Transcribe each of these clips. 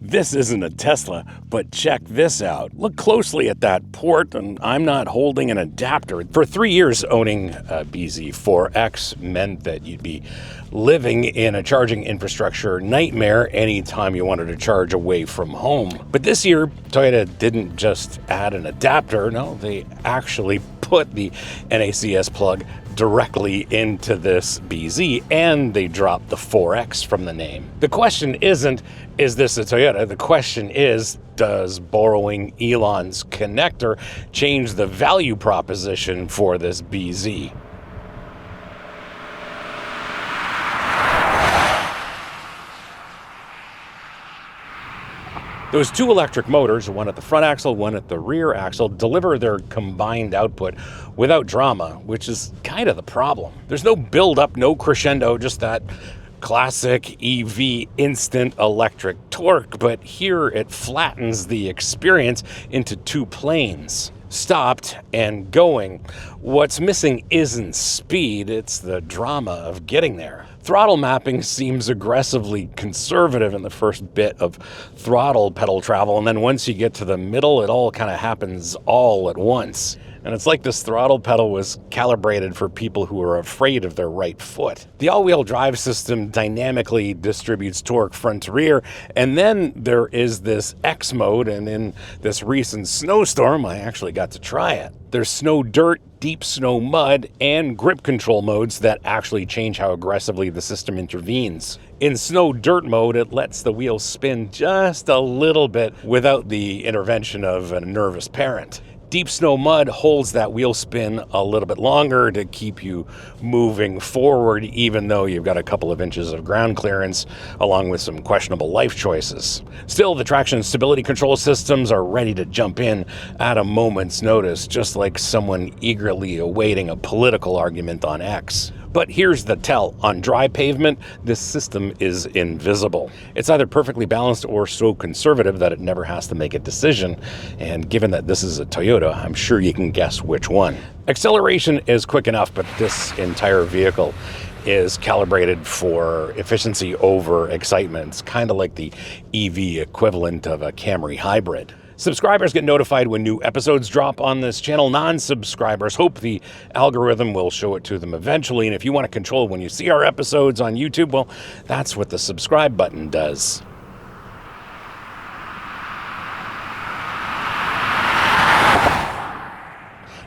This isn't a Tesla, but check this out. Look closely at that port, and I'm not holding an adapter. For 3 years, owning a bZ4X meant that you'd be living in a charging infrastructure nightmare anytime you wanted to charge away from home. But this year, Toyota didn't just add an adapter. No, they actually put the NACS plug directly into this bZ, and they dropped the 4X from the name. The question isn't, is this a Toyota? The question is, does borrowing Elon's connector change the value proposition for this bZ? Those two electric motors, one at the front axle, one at the rear axle, deliver their combined output without drama, which is kind of the problem. There's no build-up, no crescendo, just that classic EV instant electric torque, but here it flattens the experience into two planes. Stopped and going. What's missing isn't speed, it's the drama of getting there. Throttle mapping seems aggressively conservative in the first bit of throttle pedal travel, and then once you get to the middle, it all kind of happens all at once. And it's like this throttle pedal was calibrated for people who are afraid of their right foot. The all-wheel drive system dynamically distributes torque front to rear, and then there is this X mode, and in this recent snowstorm, I actually got to try it. There's snow dirt, deep snow mud, and grip control modes that actually change how aggressively the system intervenes. In snow dirt mode, it lets the wheels spin just a little bit without the intervention of a nervous parent. Deep snow mud holds that wheel spin a little bit longer to keep you moving forward, even though you've got a couple of inches of ground clearance, along with some questionable life choices. Still, the traction and stability control systems are ready to jump in at a moment's notice, just like someone eagerly awaiting a political argument on X. But here's the tell. On dry pavement, this system is invisible. It's either perfectly balanced or so conservative that it never has to make a decision. And given that this is a Toyota, I'm sure you can guess which one. Acceleration is quick enough, but this entire vehicle is calibrated for efficiency over excitement. It's kind of like the EV equivalent of a Camry hybrid. Subscribers get notified when new episodes drop on this channel. Non-subscribers hope the algorithm will show it to them eventually. And if you want to control when you see our episodes on YouTube, well, that's what the subscribe button does.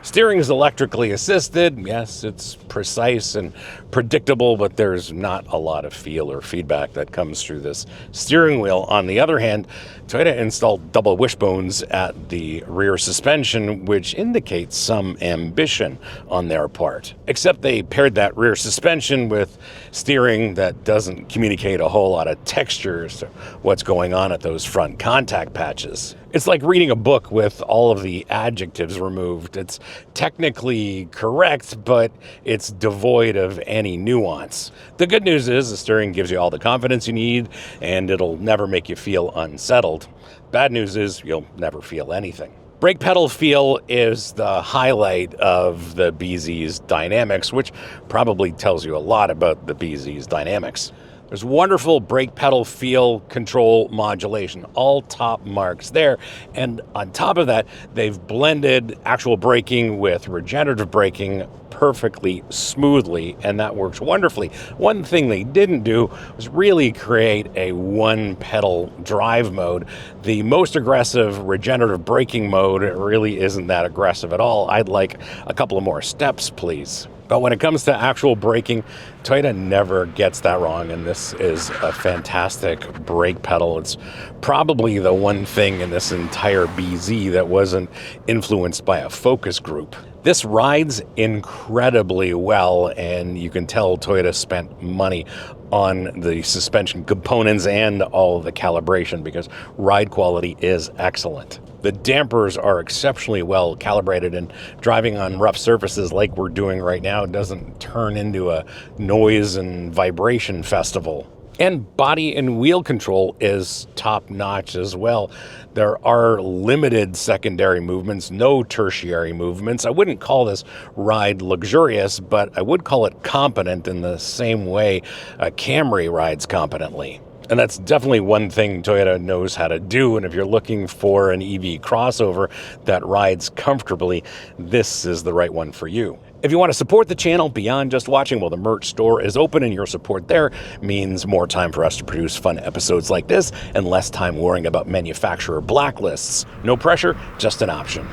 Steering is electrically assisted. Yes, it's precise and predictable, but there's not a lot of feel or feedback that comes through this steering wheel. On the other hand, Toyota installed double wishbones at the rear suspension, which indicates some ambition on their part. Except they paired that rear suspension with steering that doesn't communicate a whole lot of texture as to what's going on at those front contact patches. It's like reading a book with all of the adjectives removed. It's technically correct, but it's devoid of any nuance. The good news is the steering gives you all the confidence you need, and it'll never make you feel unsettled. Bad news is you'll never feel anything. Brake pedal feel is the highlight of the bZ's dynamics, which probably tells you a lot about the bZ's dynamics. There's wonderful brake pedal feel, control, modulation, all top marks there. And on top of that, they've blended actual braking with regenerative braking perfectly smoothly, and that works wonderfully. One thing they didn't do was really create a one-pedal drive mode. The most aggressive regenerative braking mode really isn't that aggressive at all. I'd like a couple of more steps, please. But when it comes to actual braking, Toyota never gets that wrong, and this is a fantastic brake pedal. It's probably the one thing in this entire bZ that wasn't influenced by a focus group. This rides incredibly well, and you can tell Toyota spent money on the suspension components and all of the calibration because ride quality is excellent. The dampers are exceptionally well calibrated, and driving on rough surfaces like we're doing right now doesn't turn into a noise and vibration festival. And body and wheel control is top-notch as well. There are limited secondary movements, no tertiary movements. I wouldn't call this ride luxurious, but I would call it competent in the same way a Camry rides competently. And that's definitely one thing Toyota knows how to do. And if you're looking for an EV crossover that rides comfortably, this is the right one for you. If you want to support the channel beyond just watching, well, the merch store is open, and your support there means more time for us to produce fun episodes like this and less time worrying about manufacturer blacklists. No pressure, just an option.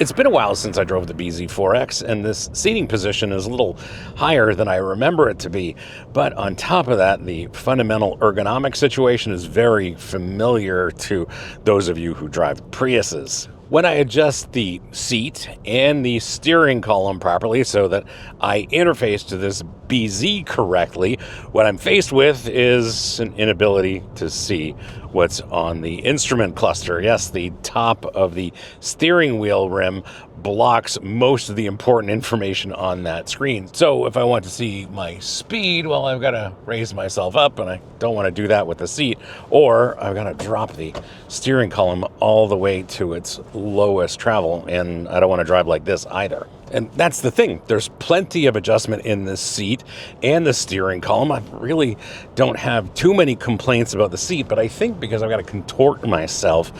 It's been a while since I drove the bZ4X, and this seating position is a little higher than I remember it to be. But on top of that, the fundamental ergonomic situation is very familiar to those of you who drive Priuses. When I adjust the seat and the steering column properly so that I interface to this bZ correctly, what I'm faced with is an inability to see what's on the instrument cluster. Yes, the top of the steering wheel rim blocks most of the important information on that screen. So if I want to see my speed, well, I've got to raise myself up, and I don't want to do that with the seat, or I've got to drop the steering column all the way to its lowest travel, and I don't want to drive like this either. And that's the thing. There's plenty of adjustment in this seat and the steering column. I really don't have too many complaints about the seat, but I think because I've got to contort myself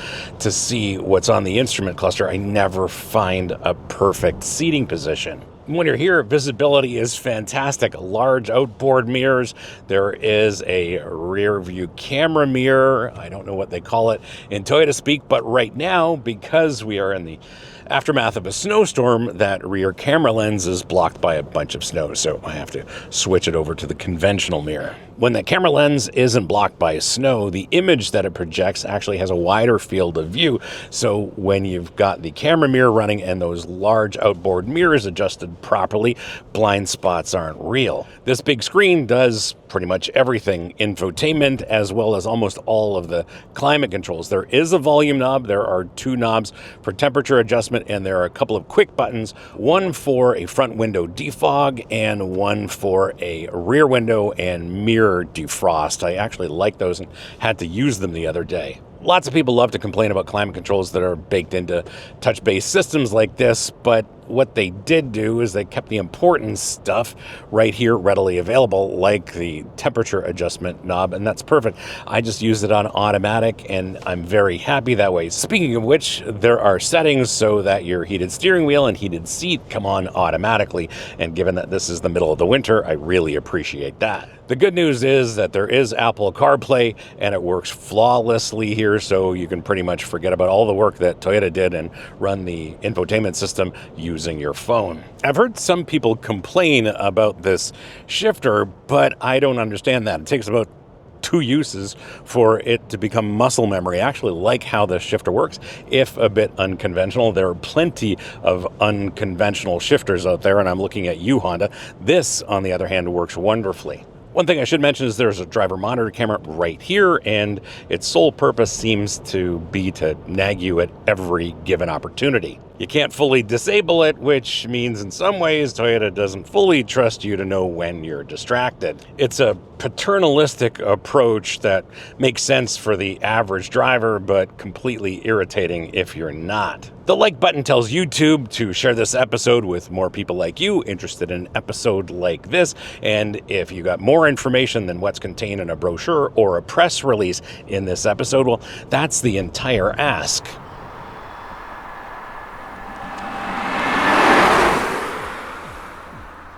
to see what's on the instrument cluster, I never find a perfect seating position. When you're here, visibility is fantastic. Large outboard mirrors. There is a rear view camera mirror. I don't know what they call it in Toyota speak, but right now, because we are in the aftermath of a snowstorm, that rear camera lens is blocked by a bunch of snow, so I have to switch it over to the conventional mirror. When that camera lens isn't blocked by snow, the image that it projects actually has a wider field of view, so when you've got the camera mirror running and those large outboard mirrors adjusted properly, blind spots aren't real. This big screen does pretty much everything, infotainment as well as almost all of the climate controls. There is a volume knob, there are 2 knobs for temperature adjustment, and there are a couple of quick buttons, one for a front window defog and one for a rear window and mirror defrost. I actually like those and had to use them the other day. Lots of people love to complain about climate controls that are baked into touch-based systems like this, but what they did do is they kept the important stuff right here readily available, like the temperature adjustment knob, and that's perfect. I just use it on automatic, and I'm very happy that way. Speaking of which, there are settings so that your heated steering wheel and heated seat come on automatically, and given that this is the middle of the winter, I really appreciate that. The good news is that there is Apple CarPlay, and it works flawlessly here, so you can pretty much forget about all the work that Toyota did and run the infotainment system using your phone. I've heard some people complain about this shifter, but I don't understand that. It takes about 2 uses for it to become muscle memory. I actually like how the shifter works, if a bit unconventional. There are plenty of unconventional shifters out there, and I'm looking at you, Honda. This, on the other hand, works wonderfully. One thing I should mention is there's a driver monitor camera right here, and its sole purpose seems to be to nag you at every given opportunity. You can't fully disable it, which means in some ways Toyota doesn't fully trust you to know when you're distracted. It's a paternalistic approach that makes sense for the average driver, but completely irritating if you're not. The like button tells YouTube to share this episode with more people like you interested in an episode like this, and if you got more information than what's contained in a brochure or a press release in this episode, well, that's the entire ask.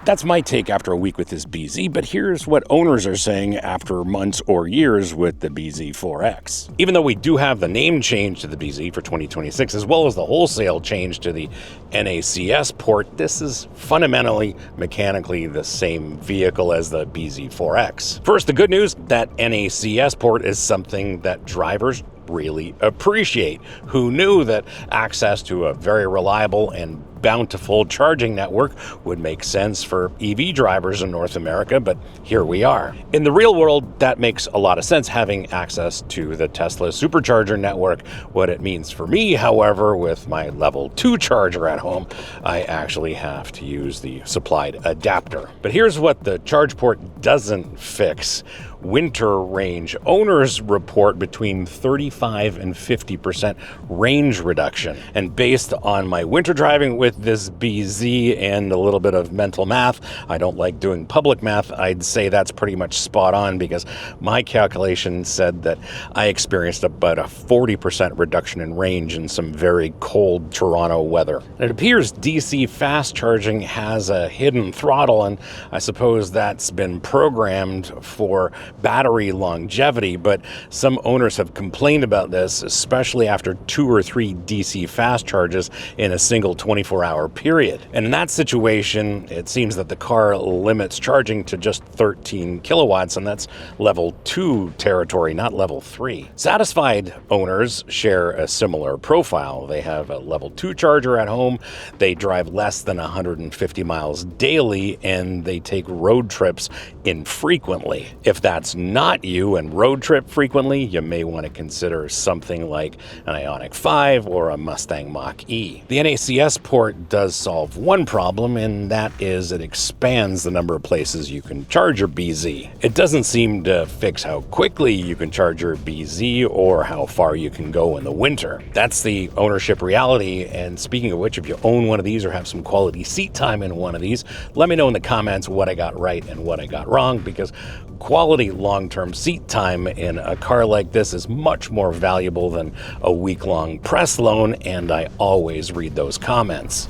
That's my take after a week with this bZ, but here's what owners are saying after months or years with the bZ4X. Even though we do have the name change to the bZ for 2026, as well as the wholesale change to the NACS port, this is fundamentally mechanically the same vehicle as the bZ4X. First, the good news, that NACS port is something that drivers really appreciate. Who knew that access to a very reliable and bountiful charging network would make sense for EV drivers in North America, but here we are. In the real world, that makes a lot of sense, having access to the Tesla supercharger network. What it means for me, however, with my level 2 charger at home, I actually have to use the supplied adapter. But here's what the charge port doesn't fix. winter range. Owners report between 35 and 50% range reduction. And based on my winter driving with this bZ and a little bit of mental math, I don't like doing public math, I'd say that's pretty much spot on, because my calculation said that I experienced about a 40% reduction in range in some very cold Toronto weather. And it appears DC fast charging has a hidden throttle, and I suppose that's been programmed for battery longevity, but some owners have complained about this, especially after 2 or 3 DC fast charges in a single 24-hour period. And in that situation, it seems that the car limits charging to just 13 kilowatts, and that's level 2 territory, not level 3. Satisfied owners share a similar profile. They have a level 2 charger at home, they drive less than 150 miles daily, and they take road trips infrequently. If that's not you and road trip frequently, you may want to consider something like an Ioniq 5 or a Mustang Mach-E. The NACS port does solve one problem, and that is it expands the number of places you can charge your bZ. It doesn't seem to fix how quickly you can charge your bZ or how far you can go in the winter. That's the ownership reality, and speaking of which, if you own one of these or have some quality seat time in one of these, let me know in the comments what I got right and what I got wrong, because quality long-term seat time in a car like this is much more valuable than a week-long press loan, and I always read those comments.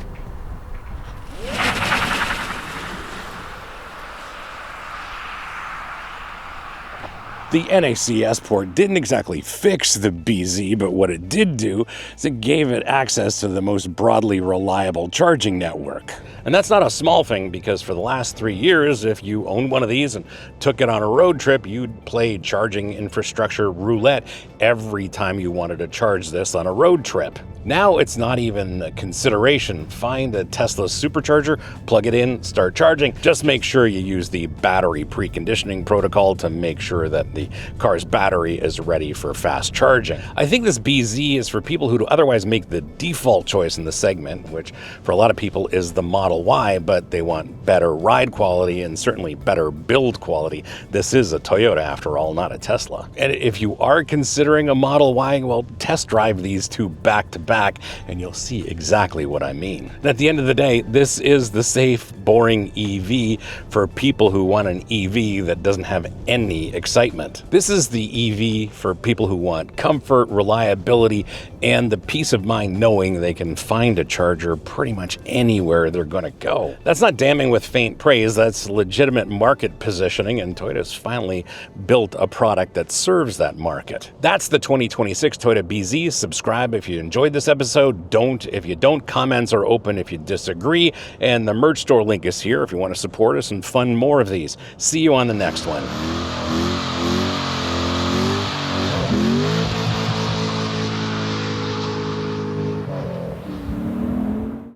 The NACS port didn't exactly fix the bZ, but what it did do is it gave it access to the most broadly reliable charging network. And that's not a small thing, because for the last 3 years, if you owned one of these and took it on a road trip, you'd play charging infrastructure roulette every time you wanted to charge this on a road trip. Now it's not even a consideration. Find a Tesla supercharger, plug it in, start charging. Just make sure you use the battery preconditioning protocol to make sure that the car's battery is ready for fast charging. I think this bZ is for people who otherwise make the default choice in the segment, which for a lot of people is the Model Y, but they want better ride quality and certainly better build quality. This is a Toyota after all, not a Tesla. And if you are considering a Model Y, well, test drive these two back to back and you'll see exactly what I mean. And at the end of the day, this is the safe, boring EV for people who want an EV that doesn't have any excitement. This is the EV for people who want comfort, reliability, and the peace of mind knowing they can find a charger pretty much anywhere they're going to go. That's not damning with faint praise, that's legitimate market positioning, and Toyota's finally built a product that serves that market. That's the 2026 Toyota bZ. Subscribe if you enjoyed this episode. Don't if you don't. Comments are open if you disagree, and the merch store link is here if you want to support us and fund more of these. See you on the next one.